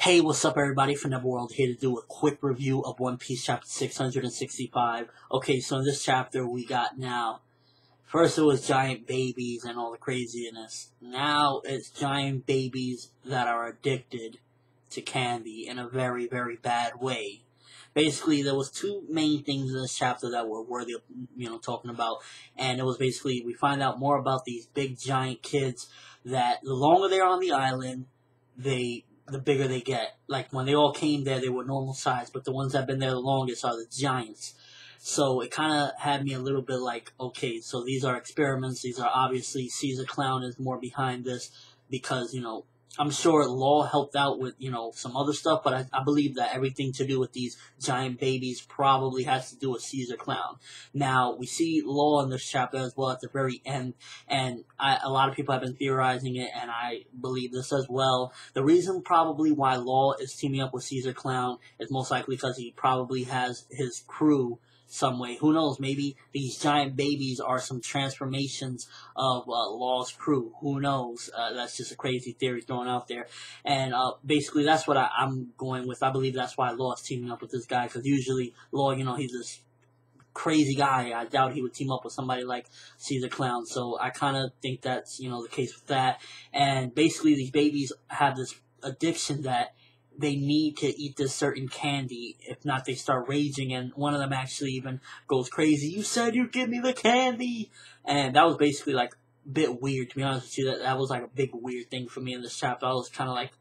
Hey, what's up everybody? ForneverWorld here to do a quick review of One Piece chapter 665. Okay, so in this chapter we got now, first it was giant babies and all the craziness. Now it's giant babies that are addicted to candy in a very, very bad way. Basically, there was two main things in this chapter that were worthy of, talking about. And it was basically, we find out more about these big giant kids that the longer they're on the island, the bigger they get. Like, when they all came there, they were normal size, but the ones that have been there the longest are the giants. So it kind of had me a little bit like, okay, so these are experiments. These are obviously, Caesar Clown is more behind this because, I'm sure Law helped out with, some other stuff, but I believe that everything to do with these giant babies probably has to do with Caesar Clown. Now, we see Law in this chapter as well at the very end, and a lot of people have been theorizing it, and I believe this as well. The reason probably why Law is teaming up with Caesar Clown is most likely because he probably has his crew some way. Who knows? Maybe these giant babies are some transformations of Law's crew. Who knows? That's just a crazy theory thrown out there. And basically, that's what I'm going with. I believe that's why Law is teaming up with this guy, because usually Law, he's this crazy guy. I doubt he would team up with somebody like Caesar Clown. So I kind of think that's, the case with that. And basically, these babies have this addiction that they need to eat this certain candy. If not, they start raging, and one of them actually even goes crazy. You said you'd give me the candy! And that was basically, like, a bit weird, to be honest with you. That was, like, a big weird thing for me in this chapter. I was kind of like,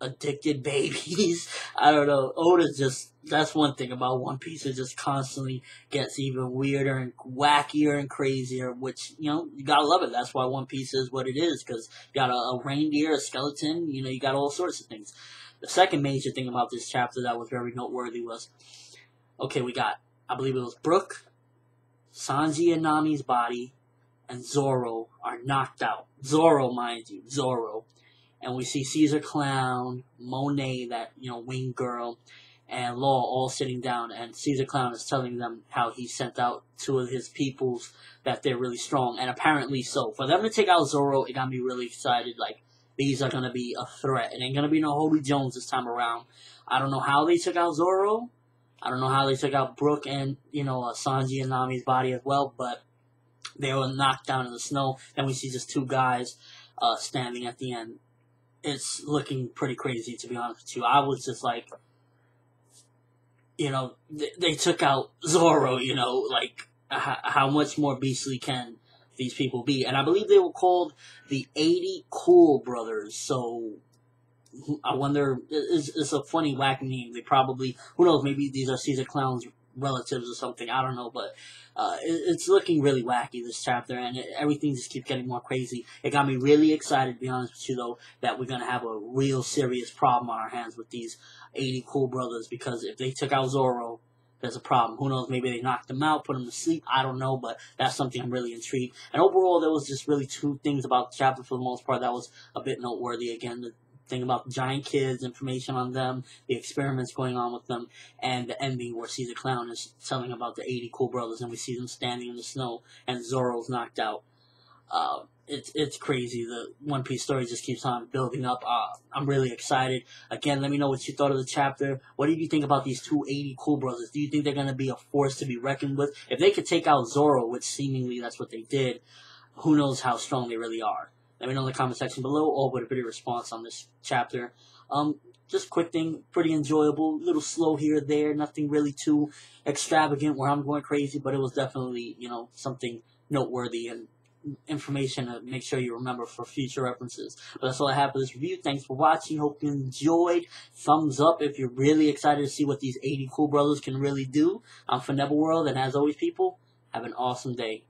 addicted babies. I don't know. Oda's just, that's one thing about One Piece. It just constantly gets even weirder and wackier and crazier, which, you gotta love it. That's why One Piece is what it is, because you got a reindeer, a skeleton, you got all sorts of things. The second major thing about this chapter that was very noteworthy was, okay, we got, I believe it was Brook, Sanji and Nami's body, and Zoro are knocked out. Zoro, mind you, Zoro. And we see Caesar Clown, Monet, that, winged girl, and Law all sitting down. And Caesar Clown is telling them how he sent out two of his peoples, that they're really strong. And apparently so. For them to take out Zoro, it got me really excited. Like, these are going to be a threat. It ain't going to be no Hobie Jones this time around. I don't know how they took out Zoro. I don't know how they took out Brook and, Sanji and Nami's body as well. But they were knocked down in the snow. Then we see just two guys standing at the end. It's looking pretty crazy, to be honest with you. I was just like, they took out Zoro, like, how much more beastly can these people be? And I believe they were called the 80 Cool Brothers, so I wonder, it's a funny, wacky name. They probably, who knows, maybe these are Caesar Clown's relatives or something, I don't know, but it's looking really wacky, this chapter, and everything just keeps getting more crazy. It got me really excited, to be honest with you, though, that we're going to have a real serious problem on our hands with these 80 Cool Brothers, because if they took out Zoro, there's a problem. Who knows, maybe they knocked him out, put him to sleep, I don't know, but that's something I'm really intrigued. And overall, there was just really two things about the chapter, for the most part, that was a bit noteworthy. Again, the thing about the giant kids, information on them, the experiments going on with them, and the ending where Caesar Clown is telling about the 80 Cool Brothers, and we see them standing in the snow, and Zoro's knocked out. It's crazy. The One Piece story just keeps on building up. I'm really excited. Again, let me know what you thought of the chapter. What did you think about these two 80 Cool Brothers? Do you think they're going to be a force to be reckoned with? If they could take out Zoro, which seemingly that's what they did, who knows how strong they really are? Let me know in the comment section below, or with a video response on this chapter. Just quick thing, pretty enjoyable, a little slow here or there, nothing really too extravagant where I'm going crazy, but it was definitely, something noteworthy and information to make sure you remember for future references. But that's all I have for this review. Thanks for watching. Hope you enjoyed. Thumbs up if you're really excited to see what these 80 Cool Brothers can really do. I'm ForneverWorld, and as always, people, have an awesome day.